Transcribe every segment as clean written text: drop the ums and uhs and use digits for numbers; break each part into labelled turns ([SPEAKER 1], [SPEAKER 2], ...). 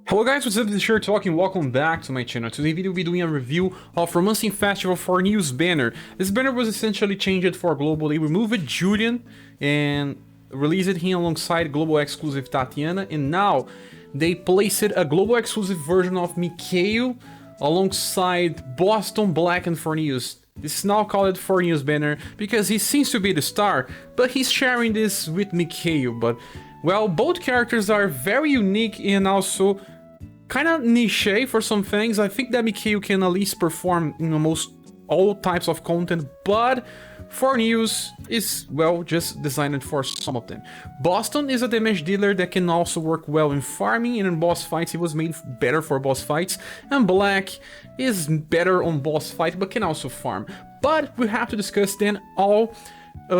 [SPEAKER 1] Hello guys, what's up? This is Sher talking. Welcome back to my channel. Today video we'll be doing a review of Romancing Festival Forneus banner. This banner was essentially changed for global. They removed Julian and released him alongside global exclusive Tatiana, and now they placed a global exclusive version of Mikhail alongside Boston, Black, and Forneus. This is now called Forneus banner because he seems to be the star, but he's sharing this with Mikhail. But well, both characters are very unique and also kind of niche for some things. I think that Mikhail can at least perform in almost all types of content, but Forneus is, well, just designed for some of them. Boston is a damage dealer that can also work well in farming and in boss fights. He was made better for boss fights. And Black is better on boss fight, but can also farm. But we have to discuss then all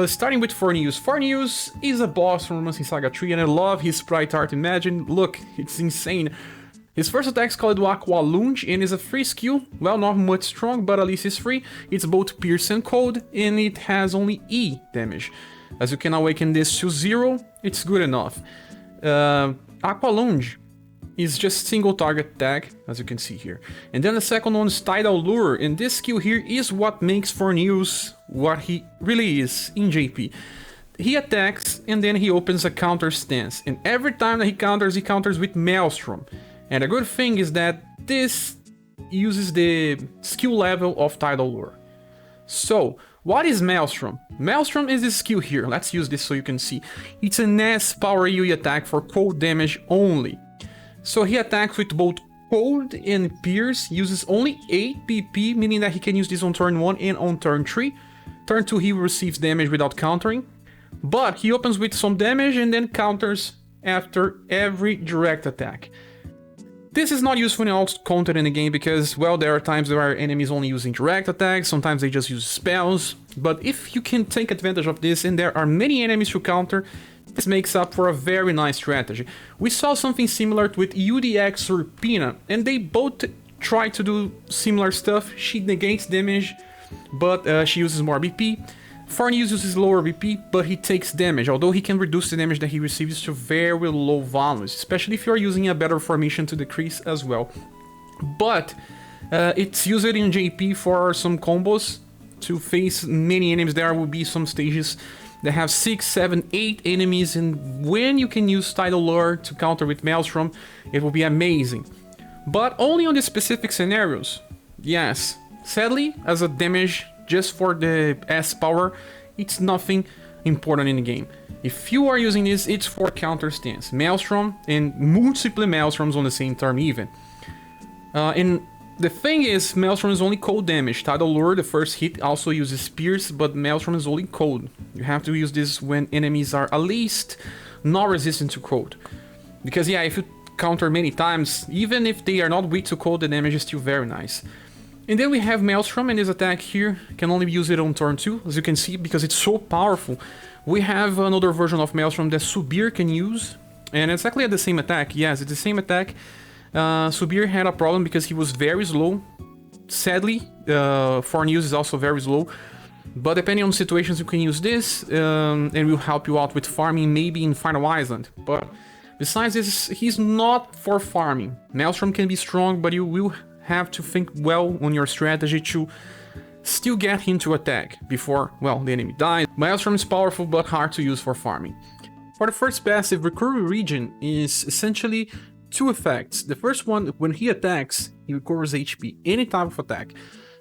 [SPEAKER 1] starting with Forneus. Forneus is a boss from Romancing Saga 3, and I love his sprite art. Imagine, look, it's insane. His first attack is called Aqua Lunge and is a free skill. Well, not much strong, but at least it's free. It's both Pierce and Cold, and it has only E damage. As you can awaken this to 0, it's good enough. Aqua Lunge is just single target attack, as you can see here. And then the second one is Tidal Lure, and this skill here is what makes Forneus what he really is in JP. He attacks and then he opens a counter stance, and every time that he counters with Maelstrom. And the good thing is that this uses the skill level of Tidal Lure. So, what is Maelstrom? Maelstrom is this skill here. Let's use this so you can see. It's an S power AoE attack for cold damage only. So he attacks with both Cold and Pierce, uses only 8 PP, meaning that he can use this on turn 1 and on turn 3. Turn 2 he receives damage without countering. But he opens with some damage and then counters after every direct attack. This is not useful in all content in the game because, well, there are times there are enemies only using direct attacks, sometimes they just use spells. But if you can take advantage of this and there are many enemies to counter, this makes up for a very nice strategy. We saw something similar with UDX Urpina, and they both try to do similar stuff. She negates damage, but she uses more BP. Forneus uses lower BP, but he takes damage, although he can reduce the damage that he receives to very low values, especially if you're using a better formation to decrease as well. But it's used in JP for some combos to face many enemies. There will be some stages that have 6, 7, 8 enemies, and when you can use Tidal Lure to counter with Maelstrom, it will be amazing. But only on the specific scenarios. Yes, sadly, as a damage just for the S power, it's nothing important in the game. If you are using this, it's for counter stance. Maelstrom and multiple Maelstroms on the same turn even. And the thing is, Maelstrom is only cold damage. Tidal Lure, the first hit, also uses Pierce, but Maelstrom is only cold. You have to use this when enemies are at least not resistant to cold. Because yeah, if you counter many times, even if they are not weak to cold, the damage is still very nice. And then we have Maelstrom, and this attack here can only use it on turn 2, as you can see, because it's so powerful. We have another version of Maelstrom that ScherBR can use, and it's exactly the same attack. Yes, it's the same attack. ScherBR had a problem because he was very slow. Sadly, Forneus is also very slow. But depending on situations, you can use this, and it will help you out with farming, maybe in Final Island. But besides this, he's not for farming. Maelstrom can be strong, but you will have to think well on your strategy to still get him to attack before, well, the enemy dies. Maelstrom is powerful but hard to use for farming. For the first passive, Recovery Region is essentially two effects. The first one, when he attacks, he recovers HP, any type of attack.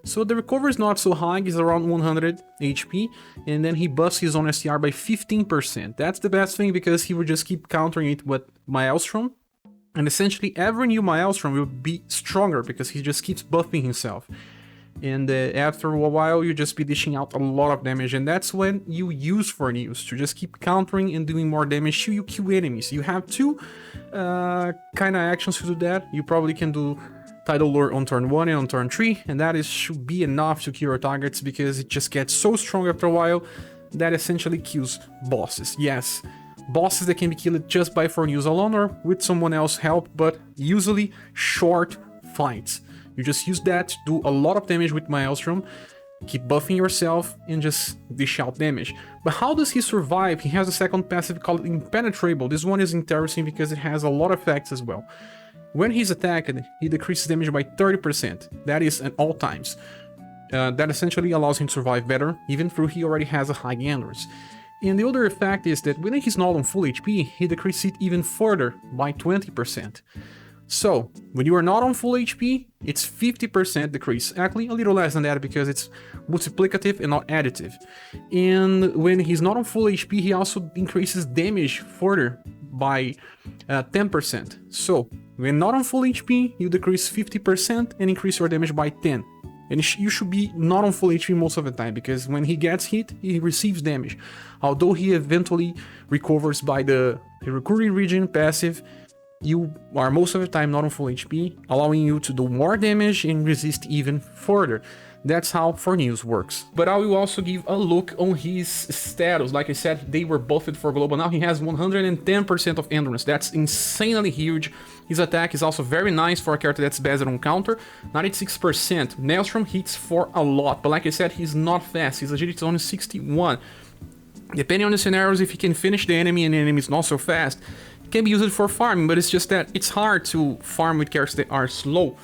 [SPEAKER 1] So the recovery is not so high, it's around 100 HP, and then he buffs his own STR by 15%. That's the best thing because he will just keep countering it with Maelstrom. And essentially every new Maelstrom will be stronger because he just keeps buffing himself. And after a while you just be dishing out a lot of damage, and that's when you use Forneus to just keep countering and doing more damage till you kill enemies. You have two kind of actions to do that. You probably can do Tidal Lure on turn 1 and on turn 3, and that should be enough to kill your targets because it just gets so strong after a while that essentially kills bosses. Yes, bosses that can be killed just by Forneus alone or with someone else's help, but usually short fights. You just use that to do a lot of damage with Maelstrom, keep buffing yourself, and just dish out damage. But how does he survive? He has a second passive called Impenetrable. This one is interesting because it has a lot of effects as well. When he's attacked, he decreases damage by 30%. That is at all times. That essentially allows him to survive better, even though he already has a high endurance. And the other effect is that when he's not on full HP, he decreases it even further by 20%. So, when you are not on full HP, it's 50% decrease. Actually, a little less than that because it's multiplicative and not additive. And when he's not on full HP, he also increases damage further by 10%. So, when not on full HP, you decrease 50% and increase your damage by 10. And you should be not on full HP most of the time, because when he gets hit, he receives damage. Although he eventually recovers by the recurring region passive, you are most of the time not on full HP, allowing you to do more damage and resist even further. That's how Forneus works. But I will also give a look on his status. Like I said, they were buffed for global. Now he has 110% of endurance. That's insanely huge. His attack is also very nice for a character that's based on counter. 96%. Maelstrom hits for a lot. But like I said, he's not fast. His agility is only 61. Depending on the scenarios, if he can finish the enemy and the enemy is not so fast, it can be used for farming. But it's just that it's hard to farm with characters that are slow.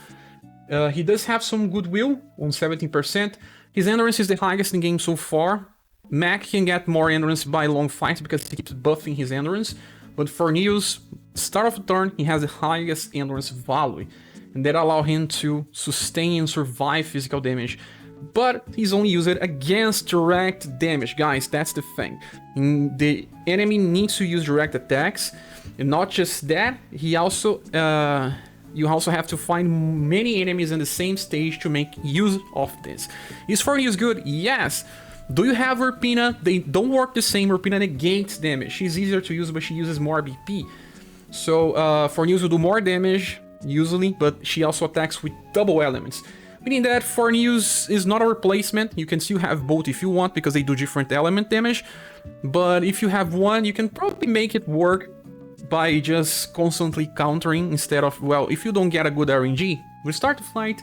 [SPEAKER 1] He does have some goodwill on 17%. His endurance is the highest in the game so far. Mac can get more endurance by long fights because he keeps buffing his endurance. But Forneus, start of the turn, he has the highest endurance value. And that allows him to sustain and survive physical damage. But he's only used against direct damage. Guys, that's the thing. The enemy needs to use direct attacks. And not just that, he also... you also have to find many enemies in the same stage to make use of this. Is Forneus good? Yes. Do you have Urpina? They don't work the same. Urpina negates damage. She's easier to use, but she uses more BP. So Forneus will do more damage, usually, but she also attacks with double elements. Meaning that Forneus is not a replacement. You can still have both if you want, because they do different element damage. But if you have one, you can probably make it work by just constantly countering instead of, well, if you don't get a good RNG, we start the fight,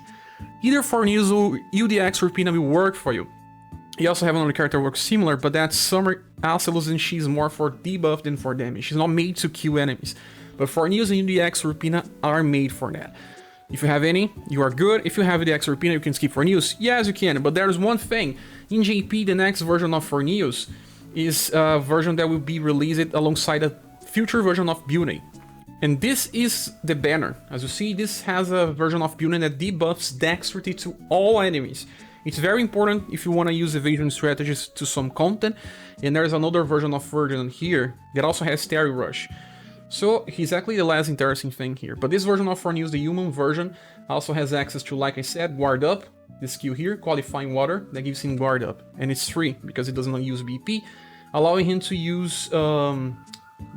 [SPEAKER 1] either Forneus or UDX Urpina will work for you. You also have another character that works similar, but that's Summer Acelus, and she's more for debuff than for damage. She's not made to kill enemies. But Forneus and UDX Urpina are made for that. If you have any, you are good. If you have UDX Urpina, you can skip Forneus. Yes, you can, but there's one thing. In JP, the next version of Forneus is a version that will be released alongside a future version of Beauty. And this is the banner. As you see, this has a version of Beauty that debuffs dexterity to all enemies. It's very important if you want to use evasion strategies to some content. And there's another version of Virgin here that also has Terry Rush. So he's actually the last interesting thing here. But this version of Forneus, the human version, also has access to, like I said, Guard Up. This skill here, Qualifying Water, that gives him Guard Up. And it's free because it doesn't use BP, allowing him to use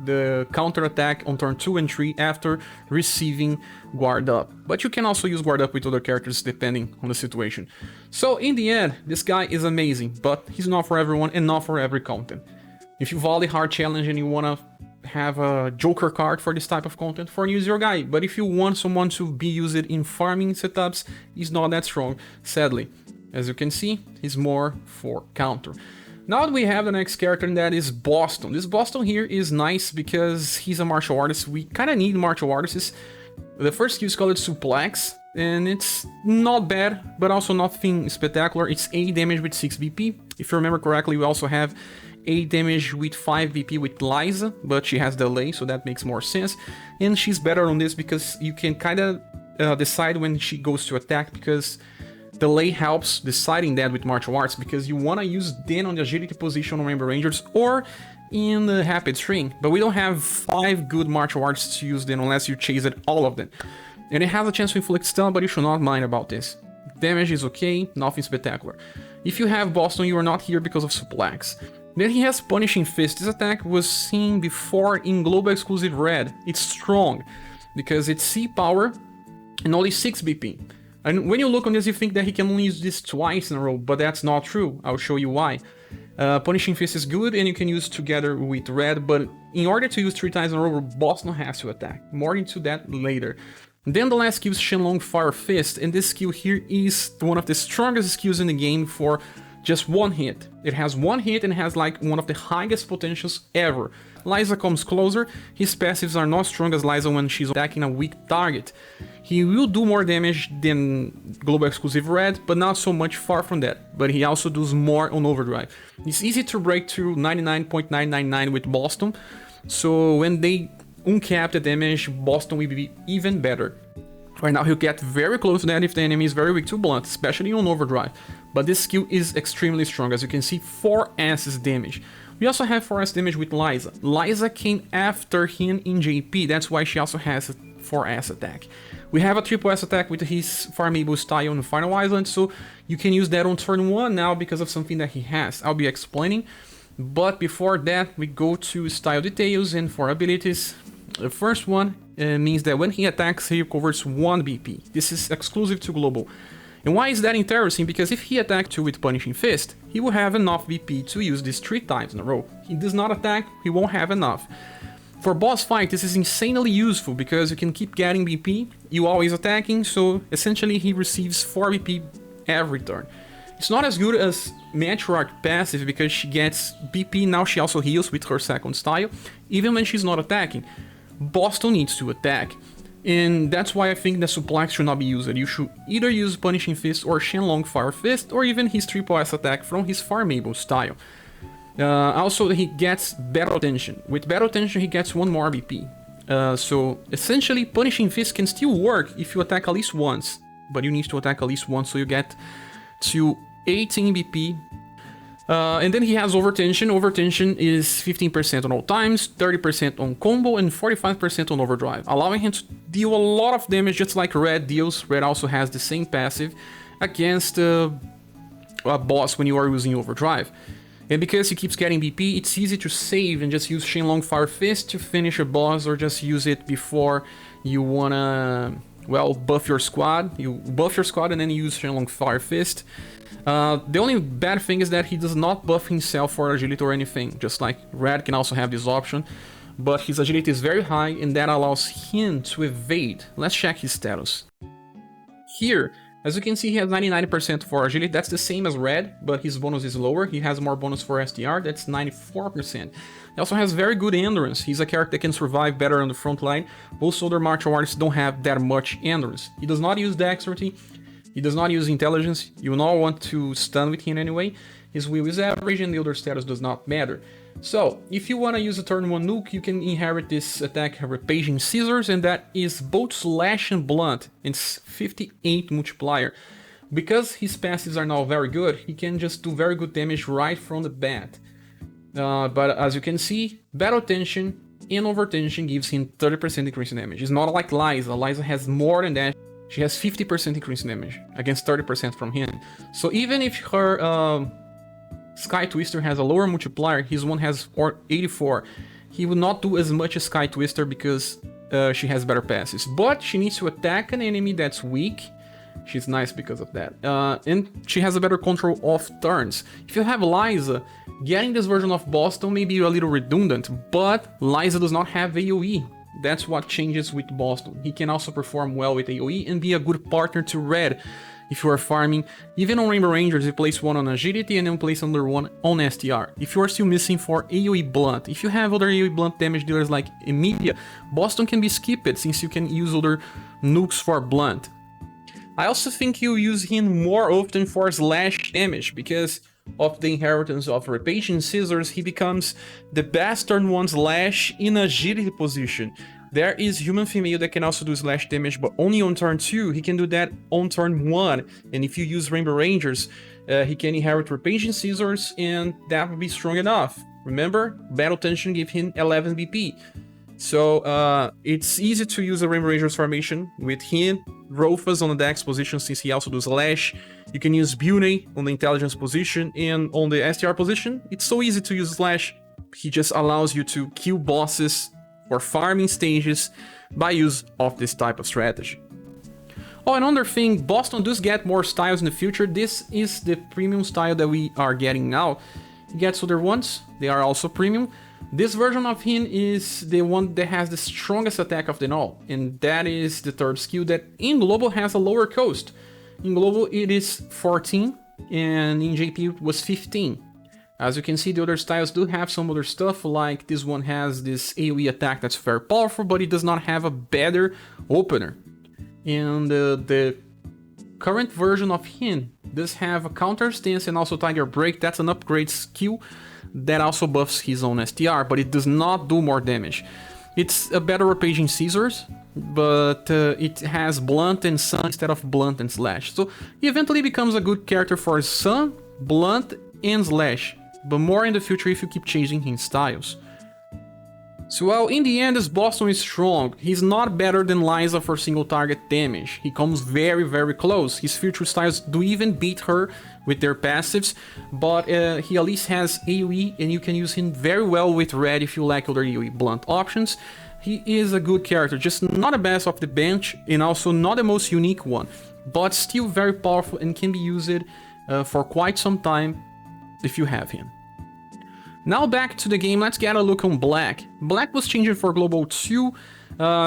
[SPEAKER 1] the counter attack on turn 2 and 3 after receiving Guard Up. But you can also use Guard Up with other characters depending on the situation. So in the end, this guy is amazing, but he's not for everyone and not for every content. If you volley hard challenge and you want to have a Joker card for this type of content, Forneus is your guy. But if you want someone to be used in farming setups, he's not that strong, sadly. As you can see, he's more for counter. Now we have the next character, and that is Boston. This Boston here is nice because he's a martial artist. We kind of need martial artists. The first skill is called Suplex, and it's not bad, but also nothing spectacular. It's 8 damage with 6 BP. If you remember correctly, we also have 8 damage with 5 BP with Liza, but she has delay, so that makes more sense. And she's better on this because you can kind of decide when she goes to attack, because delay helps deciding that with martial arts, because you want to use Den on the agility position on Rainbow Rangers or in the Rapid String, but we don't have 5 good martial arts to use Den unless you chase it all of them. And it has a chance to inflict stun, but you should not mind about this. Damage is okay, nothing spectacular. If you have Boston, you are not here because of Suplex. Then he has Punishing Fist. This attack was seen before in Global Exclusive Red. It's strong because it's C power and only 6 BP. And when you look on this, you think that he can only use this twice in a row, but that's not true. I'll show you why. Punishing Fist is good and you can use together with Red, but in order to use 3 times in a row, Boston has to attack. More into that later. Then the last skill is Shenlong Fire Fist, and this skill here is one of the strongest skills in the game for Just one hit. It has one hit and has like one of the highest potentials ever. Liza comes closer, his passives are not strong as Liza when she's attacking a weak target. He will do more damage than Global Exclusive Red, but not so much, far from that. But he also does more on Overdrive. It's easy to break through 99.999 with Boston, so when they uncap the damage, Boston will be even better. Right now he'll get very close to that if the enemy is very weak to blunt, especially on Overdrive. But this skill is extremely strong, as you can see, 4S damage. We also have 4S damage with Liza. Liza came after him in JP, that's why she also has a 4S attack. We have a triple S attack with his farmable style on the Final Island, so you can use that on turn 1 now because of something that he has. I'll be explaining. But before that, we go to style details and for abilities. The first one means that when he attacks, he recovers 1 BP. This is exclusive to Global. And why is that interesting? Because if he attacks you with Punishing Fist, he will have enough BP to use this 3 times in a row. He does not attack, he won't have enough. For boss fight, this is insanely useful because you can keep getting BP, you always attacking, so essentially he receives 4 BP every turn. It's not as good as Matriarch passive because she gets BP, now she also heals with her second style, even when she's not attacking. Boston needs to attack, and that's why I think that Suplex should not be used. You should either use Punishing Fist or Shenlong Fire Fist, or even his triple S attack from his farmable style. Also, he gets Battle Tension. With Battle Tension, he gets 1 more BP. So essentially, Punishing Fist can still work if you attack at least once, but you need to attack at least once, so you get to 18 BP. And then he has Overtension. Overtension is 15% on all times, 30% on combo, and 45% on Overdrive, allowing him to deal a lot of damage just like Red deals. Red also has the same passive against a boss when you are using Overdrive. And because he keeps getting BP, it's easy to save and just use Shenlong Fire Fist to finish a boss, or just use it before you wanna, well, buff your squad. You buff your squad and then use Shenlong Fire Fist. The only bad thing is that he does not buff himself for agility or anything, just like Red can also have this option, but his agility is very high and that allows him to evade. Let's check his status. Here, as you can see, he has 99% for agility, that's the same as Red, but his bonus is lower. He has more bonus for SDR, that's 94%. He also has very good endurance. He's a character that can survive better on the front line. Most other martial artists don't have that much endurance. He does not use dexterity. He does not use intelligence, you will not want to stun with him anyway. His will is average and the other status does not matter. So, if you want to use a turn 1 nuke, you can inherit this attack Rampaging Scissors, and that is both Slash and Blunt. It's 58 multiplier. Because his passives are now very good, he can just do very good damage right from the bat. But as you can see, Battle Tension and Overtension gives him 30% increase in damage. It's not like Liza. Liza has more than that. She has 50% increase in damage against 30% from him. So even if her Sky Twister has a lower multiplier, his one has 84. He will not do as much as Sky Twister because she has better passes. But she needs to attack an enemy that's weak. She's nice because of that. And she has a better control of turns. If you have Liza, getting this version of Boston may be a little redundant, but Liza does not have AoE. That's what changes with Boston. He can also perform well with AoE and be a good partner to Red if you are farming. Even on Rainbow Rangers, you place 1 on agility and then place another 1 on STR. If you are still missing for AoE blunt, if you have other AoE blunt damage dealers like Emilia, Boston can be skipped since you can use other nukes for blunt. I also think you use him more often for slash damage because of the inheritance of Rampaging Scissors. He becomes the best turn 1 slash in agility position. There is Human Female that can also do slash damage, but only on turn 2. He can do that on turn 1. And if you use Rainbow Rangers, he can inherit Rampaging Scissors, and that would be strong enough. Remember, Battle Tension gave him 11 BP. So it's easy to use a Rainbow Rangers formation with him, Rofus on the Dex position since he also does Slash. You can use Bune on the Intelligence position, and on the STR position, it's so easy to use Slash. He just allows you to kill bosses for farming stages by use of this type of strategy. Oh, another thing, Boston does get more styles in the future. This is the premium style that we are getting now. He gets other ones, they are also premium. This version of him is the one that has the strongest attack of them all, and that is the third skill that in Global has a lower cost. In Global it is 14, and in JP it was 15. As you can see, the other styles do have some other stuff, like this one has this AoE attack that's very powerful, but it does not have a better opener. And the current version of him does have a counter stance and also Tiger Break. That's an upgrade skill that also buffs his own STR, but it does not do more damage. It's a better Rampaging Scissors, but it has Blunt and Sun instead of Blunt and Slash. So he eventually becomes a good character for Sun, Blunt, and Slash, but more in the future if you keep changing his styles. So while in the end this Boston is strong, he's not better than Liza for single target damage. He comes very very close. His future styles do even beat her with their passives, but he at least has AoE and you can use him very well with Red if you lack other AoE blunt options. He is a good character, just not the best off the bench and also not the most unique one, but still very powerful and can be used for quite some time if you have him. Now back to the game, let's get a look on Black. Black was changed for Global 2.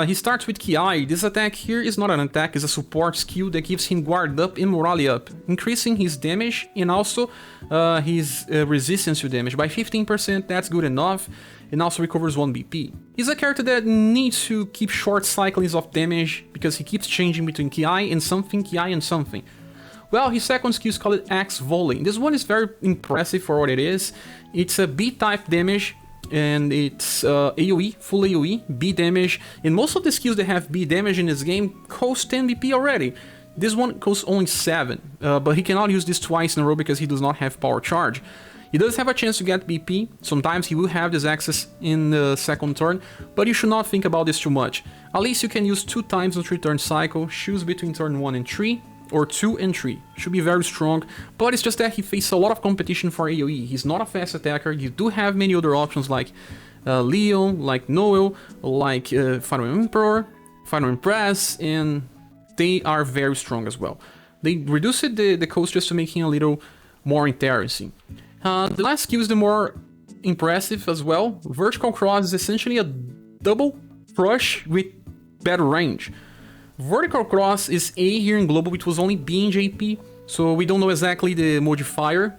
[SPEAKER 1] He starts with Ki. This attack here is not an attack, it's a support skill that gives him Guard Up and Morale Up, increasing his damage and also his resistance to damage by 15%, that's good enough, and also recovers 1 BP. He's a character that needs to keep short cyclings of damage because he keeps changing between Ki and something. Well, his second skill is called Axe Volley. This one is very impressive for what it is. It's a B-type damage, and it's AoE, full AoE, B damage, and most of the skills that have B damage in this game cost 10 BP already. This one costs only 7, but he cannot use this twice in a row because he does not have power charge. He does have a chance to get BP, sometimes he will have this access in the second turn, but you should not think about this too much. At least you can use 2 times on 3-turn cycle, choose between turn 1 and 3, or 2 and 3. Should be very strong, but it's just that he faces a lot of competition for AoE. He's not a fast attacker. You do have many other options like Leon, like Noel, like Final Emperor, Final Impress, and they are very strong as well. They reduced the cost just to make him a little more interesting. The last skill is the more impressive as well. Vertical Cross is essentially a double crush with better range. Vertical Cross is A here in Global, which was only B in JP, so we don't know exactly the modifier,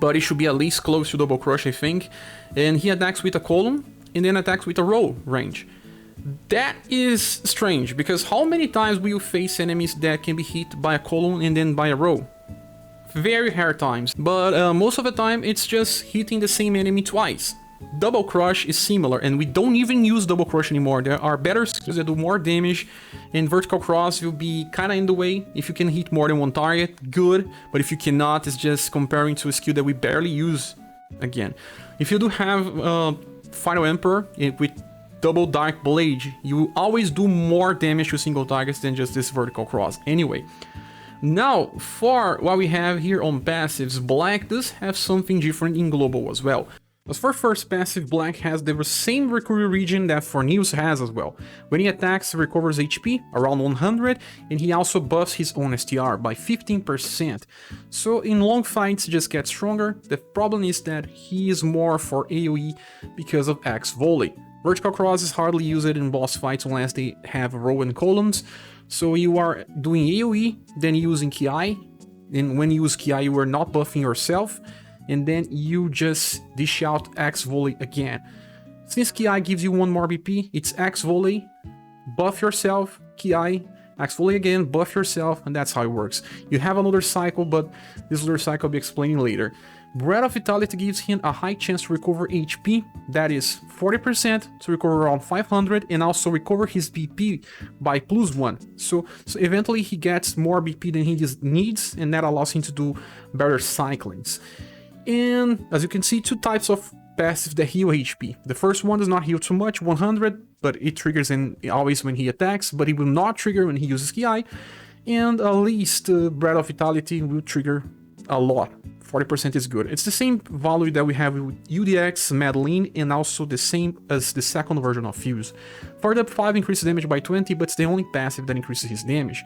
[SPEAKER 1] but it should be at least close to Double Crush, I think. And he attacks with a column, and then attacks with a roll range. That is strange, because how many times will you face enemies that can be hit by a column and then by a roll? Very rare times, but most of the time it's just hitting the same enemy twice. Double Crush is similar, and we don't even use Double Crush anymore. There are better skills that do more damage, and Vertical Cross will be kinda in the way. If you can hit more than one target, good, but if you cannot, it's just comparing to a skill that we barely use again. If you do have Final Emperor with Double Dark Blade, you will always do more damage to single targets than just this Vertical Cross anyway. Now, for what we have here on passives, Black does have something different in Global as well. As for first passive, Black has the same recovery region that Forneus has as well. When he attacks, he recovers HP around 100, and he also buffs his own STR by 15%. So in long fights, he just gets stronger. The problem is that he is more for AoE because of Axe Volley. Vertical Cross is hardly used in boss fights unless they have row and columns. So you are doing AoE, then using Ki, and when you use Ki, you are not buffing yourself, and then you just dish out Axe Volley again. Since Ki gives you 1 more BP, it's Axe Volley, buff yourself, Ki, Axe Volley again, buff yourself, and that's how it works. You have another cycle, but this other cycle I'll be explaining later. Breath of Vitality gives him a high chance to recover HP, that is 40% to recover around 500, and also recover his BP by +1. So eventually he gets more BP than he needs, and that allows him to do better cyclings. And as you can see, 2 types of passives that heal HP. The first one does not heal too much, 100, but it triggers always when he attacks, but it will not trigger when he uses Ki. And at least Breath of Vitality will trigger a lot. 40% is good. It's the same value that we have with UDX, Madeline, and also the same as the second version of Fuse. Fire Up 5 increases damage by 20, but it's the only passive that increases his damage.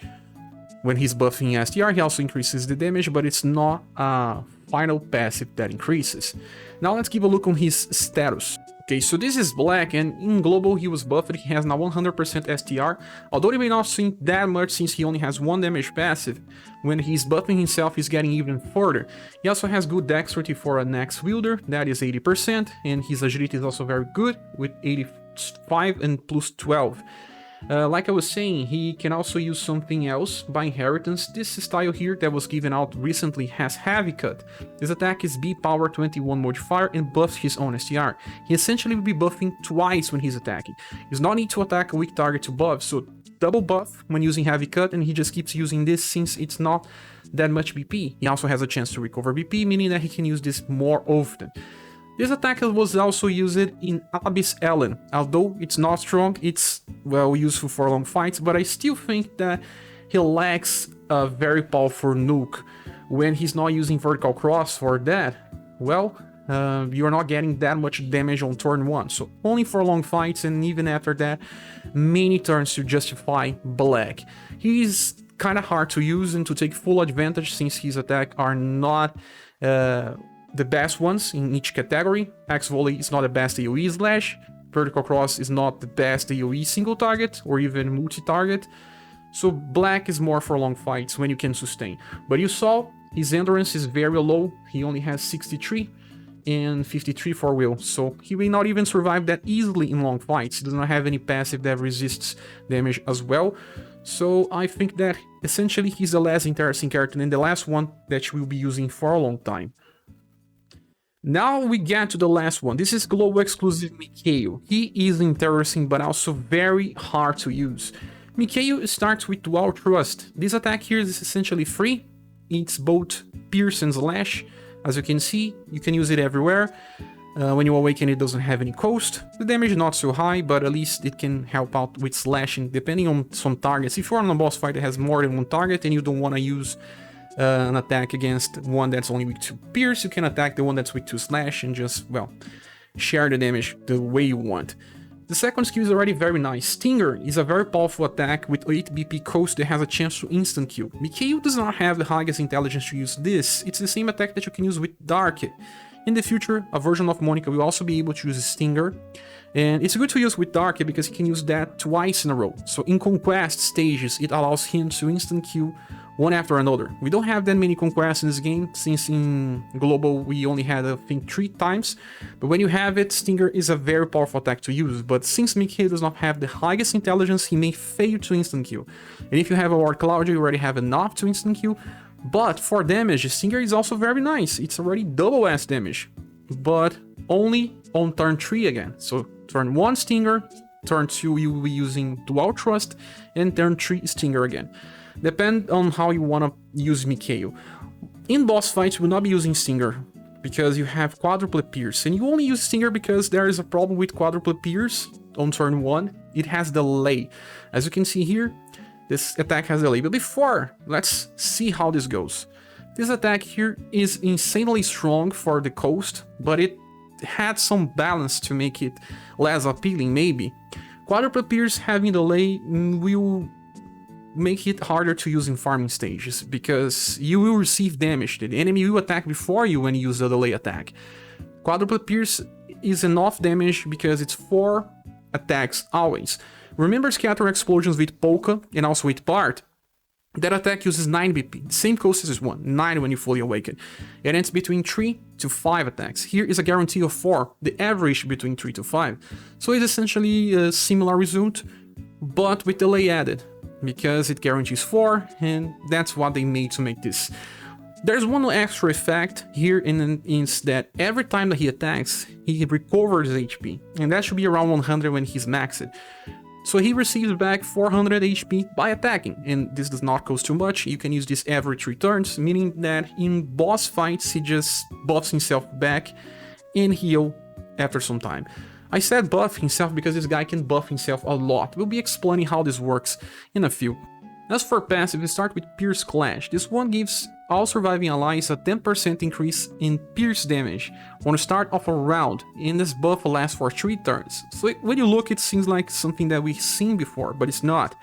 [SPEAKER 1] When he's buffing STR, he also increases the damage, but it's not a final passive that increases. Now let's give a look on his status. Okay, so this is Black, and in global he was buffed, he has now 100% STR, although it may not seem that much since he only has 1 damage passive. When he's buffing himself, he's getting even further. He also has good dexterity for an axe wielder, that is 80%, and his agility is also very good, with 85 and plus 12. Like I was saying, he can also use something else by inheritance. This style here that was given out recently has Heavy Cut. This attack is B power 21 modifier and buffs his own STR. He essentially will be buffing twice when he's attacking. He does not need to attack a weak target to buff, so double buff when using Heavy Cut, and he just keeps using this since it's not that much BP. He also has a chance to recover BP, meaning that he can use this more often. This attack was also used in Abyss Ellen. Although it's not strong, it's well useful for long fights, but I still think that he lacks a very powerful nuke. When he's not using vertical cross for that, well, you're not getting that much damage on turn 1, so only for long fights, and even after that, many turns to justify Black. He's kinda hard to use and to take full advantage since his attacks are not the best ones in each category. Axe Volley is not the best AoE slash, Vertical Cross is not the best AoE single target or even multi-target, so Black is more for long fights when you can sustain. But you saw, his endurance is very low, he only has 63 and 53 for will, so he may not even survive that easily in long fights. He does not have any passive that resists damage as well, so I think that essentially he's a less interesting character than the last one that we'll be using for a long time. Now we get to the last one. This is global exclusive Mikhail. He is interesting but also very hard to use. Mikhail starts with Dual Thrust. This attack here is essentially free. It's both Pierce and Slash. As you can see, you can use it everywhere. When you awaken, it doesn't have any cost. The damage is not so high, but at least it can help out with slashing depending on some targets. If you're on a boss fight that has more than one target and you don't want to use an attack against one that's only weak to Pierce, you can attack the one that's weak to Slash and just, well, share the damage the way you want. The second skill is already very nice. Stinger is a very powerful attack with 8 BP cost that has a chance to instant kill. Mikhail does not have the highest intelligence to use this. It's the same attack that you can use with Dark. In the future, a version of Monica will also be able to use Stinger, and it's good to use with Dark because he can use that twice in a row. So in Conquest stages, it allows him to instant kill one after another. We don't have that many conquests in this game, since in global we only had, I think, 3 times. But when you have it, Stinger is a very powerful attack to use, but since Mikhail does not have the highest intelligence, he may fail to instant kill. And if you have a Ward Cloud, you already have enough to instant kill. But for damage, Stinger is also very nice. It's already double S damage, but only on turn 3 again. So turn 1 Stinger, turn 2 you will be using Dual Thrust, and turn 3 Stinger again. Depend on how you want to use Mikhail. In boss fights, you will not be using Stinger, because you have Quadruple Pierce, and you only use Stinger because there is a problem with Quadruple Pierce on turn 1. It has delay. As you can see here, this attack has delay. But before, let's see how this goes. This attack here is insanely strong for the coast, but it had some balance to make it less appealing, maybe. Quadruple Pierce having delay will make it harder to use in farming stages, because you will receive damage. The enemy will attack before you when you use the delay attack. Quadruple Pierce is enough damage because it's 4 attacks always. Remember Scatter Explosions with Polka and also with Bart? That attack uses 9 BP, same cost as this one, 9 when you fully awaken. It ends between 3 to 5 attacks. Here is a guarantee of 4, the average between 3 to 5. So it's essentially a similar result, but with delay added, because it guarantees 4, and that's what they made to make this. There's one extra effect here, is that every time that he attacks, he recovers HP, and that should be around 100 when he's maxed. So he receives back 400 HP by attacking, and this does not cost too much. You can use this every 3 turns, meaning that in boss fights he just buffs himself back and heal after some time. I said buff himself because this guy can buff himself a lot. We'll be explaining how this works in a few. As for passive, we start with Pierce Clash. This one gives all surviving allies a 10% increase in Pierce damage on the start of a round, and this buff lasts for 3 turns. So when you look, it seems like something that we've seen before, but it's not.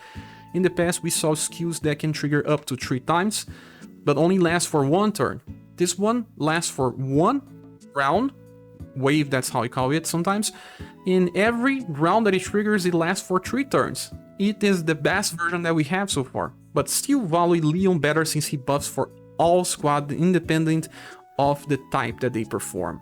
[SPEAKER 1] In the past, we saw skills that can trigger up to 3 times, but only last for 1 turn. This one lasts for 1 round, wave, that's how I call it sometimes. In every round that it triggers, it lasts for 3 turns. It is the best version that we have so far, but still value Leon better since he buffs for all squad independent of the type that they perform.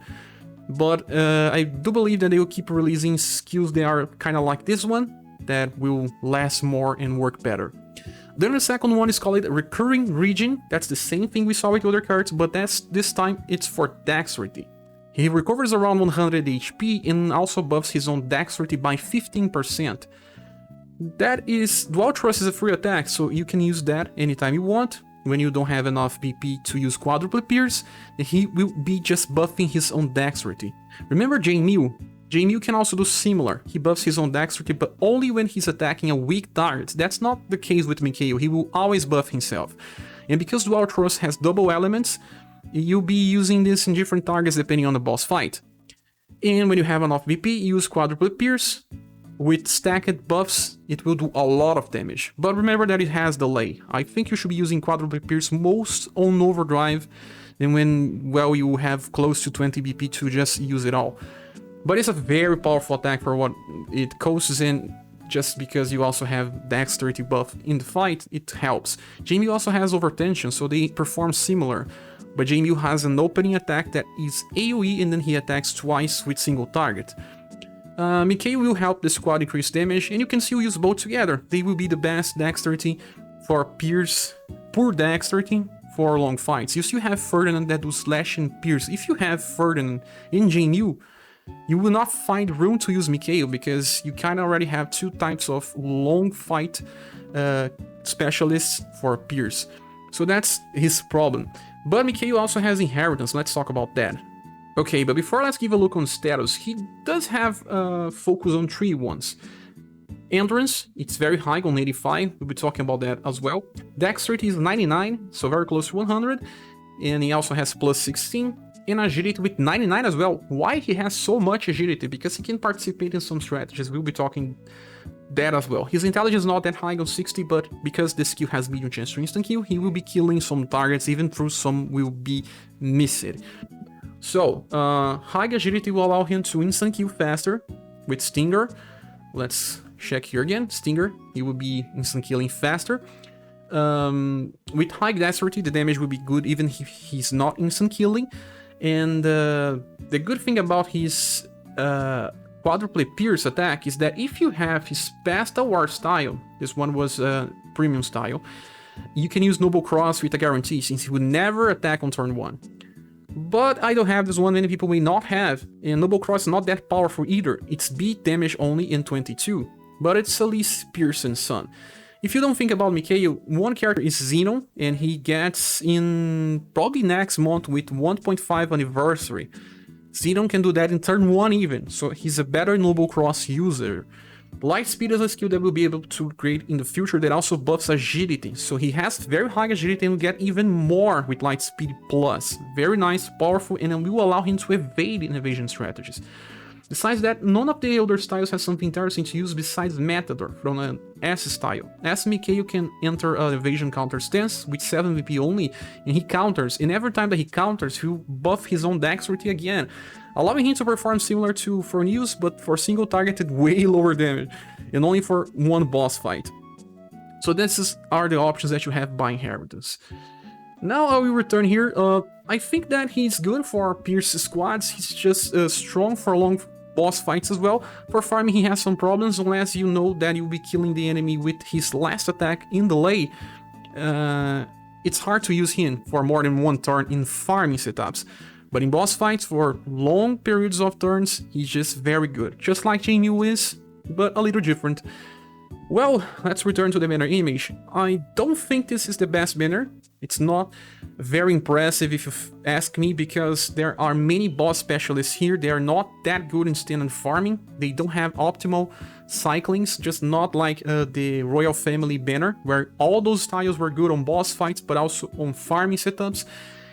[SPEAKER 1] But I do believe that they will keep releasing skills that are kind of like this one, that will last more and work better. Then the second one is called Recurring Region. That's the same thing we saw with other cards, but this time it's for Dexterity. He recovers around 100 HP and also buffs his own Dexterity by 15%. That is, Dual Thrust is a free attack, so you can use that anytime you want. When you don't have enough BP to use Quadruple Pierce, he will be just buffing his own Dexterity. Remember J-Mew? J-Mew can also do similar. He buffs his own Dexterity, but only when he's attacking a weak target. That's not the case with Mikhail, he will always buff himself. And because Dual Thrust has double elements, you'll be using this in different targets depending on the boss fight. And when you have enough BP, use Quadruple Pierce. With stacked buffs, it will do a lot of damage. But remember that it has delay. I think you should be using Quadruple Pierce most on Overdrive, and when, well, you have close to 20 BP to just use it all. But it's a very powerful attack for what it costs, and just because you also have Dexterity buff in the fight, it helps. J-Mew also has Overtension, so they perform similar. But J-Mew has an opening attack that is AoE, and then he attacks twice with single target. Mikhail will help the squad increase damage, and you can still use both together. They will be the best Dexterity for Pierce, poor Dexterity for long fights. You still have Ferdinand that does Slash and Pierce. If you have Ferdinand in J-Mew, you will not find room to use Mikhail, because you kinda already have 2 types of long fight specialists for Pierce. So that's his problem. But Mikhail also has Inheritance, let's talk about that. Okay, but before, let's give a look on status. He does have focus on 3 ones. Endurance, it's very high on 85, we'll be talking about that as well. Dexterity is 99, so very close to 100. And he also has plus 16. And Agility with 99 as well. Why he has so much Agility? Because he can participate in some strategies, we'll be talking that as well. His Intelligence is not that high on 60, but because the skill has medium chance to instant kill, he will be killing some targets, even though some will be missed. So, high agility will allow him to instant kill faster with Stinger. Let's check here again. Stinger, he will be instant killing faster. With high dexterity, the damage will be good even if he's not instant killing. And the good thing about his Quadruple Pierce attack is that if you have his past award style, this one was premium style, you can use Noble Cross with a guarantee, since he would never attack on turn 1. But I don't have this one, many people may not have, and Noble Cross is not that powerful either. It's beat damage only in 22, but it's at least Pearson's son. If you don't think about Mikhail, one character is Xenon, and he gets in probably next month with 1.5 anniversary. Xenon can do that in turn 1 even, so he's a better Noble Cross user. Lightspeed is a skill that will be able to create in the future that also buffs agility, so he has very high agility and will get even more with Lightspeed Plus. Very nice, powerful, and will allow him to evade in evasion strategies. Besides that, none of the other styles has something interesting to use besides Matador from an S style. As Mikhail can enter an evasion counter stance with 7 VP only, and he counters, and every time that he counters, he'll buff his own dexterity again, allowing him to perform similar to Forneus, but for single targeted way lower damage, and only for one boss fight. So these are the options that you have by Inheritance. Now I will return here. I think that he's good for Pierce squads, he's just strong for long boss fights as well. For farming he has some problems, unless you know that you'll be killing the enemy with his last attack in delay. It's hard to use him for more than one turn in farming setups. But in boss fights for long periods of turns, he's just very good. Just like J-Mew is, but a little different. Well, let's return to the banner image. I don't think this is the best banner. It's not very impressive if you ask me, because there are many boss specialists here. They are not that good in standard farming. They don't have optimal cyclings, just not like the Royal Family banner, where all those styles were good on boss fights, but also on farming setups.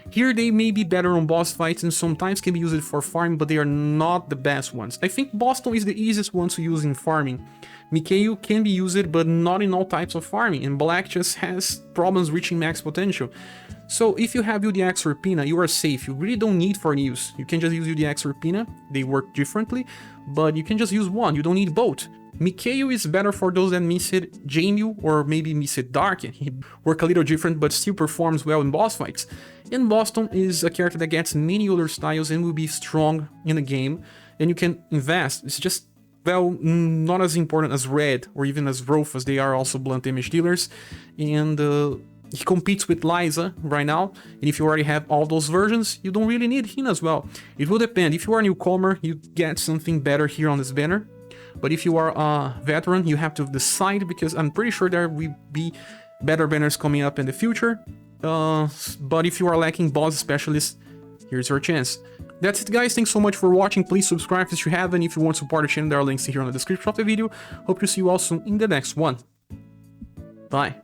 [SPEAKER 1] Here they may be better on boss fights and sometimes can be used for farming, but they are not the best ones. I think Boston is the easiest one to use in farming. Mikhail can be used, but not in all types of farming, and Black just has problems reaching max potential. So if you have UDX Urpina, you are safe. You really don't need Forneus. You can just use UDX Urpina. They work differently, but you can just use one. You don't need both. Mikhail is better for those that miss it Jamil or maybe miss it Dark. He work a little different, but still performs well in boss fights. And Boston is a character that gets many other styles and will be strong in the game, and you can invest. It's just, well, not as important as Red or even as Rolf, as they are also blunt damage dealers. And he competes with Liza right now, and if you already have all those versions, you don't really need him as well. It will depend. If you are a newcomer, you get something better here on this banner. But if you are a veteran, you have to decide, because I'm pretty sure there will be better banners coming up in the future. But if you are lacking boss specialists, here's your chance. That's it, guys. Thanks so much for watching. Please subscribe if you haven't. If you want to support the channel, there are links here in the description of the video. Hope to see you all soon in the next one. Bye.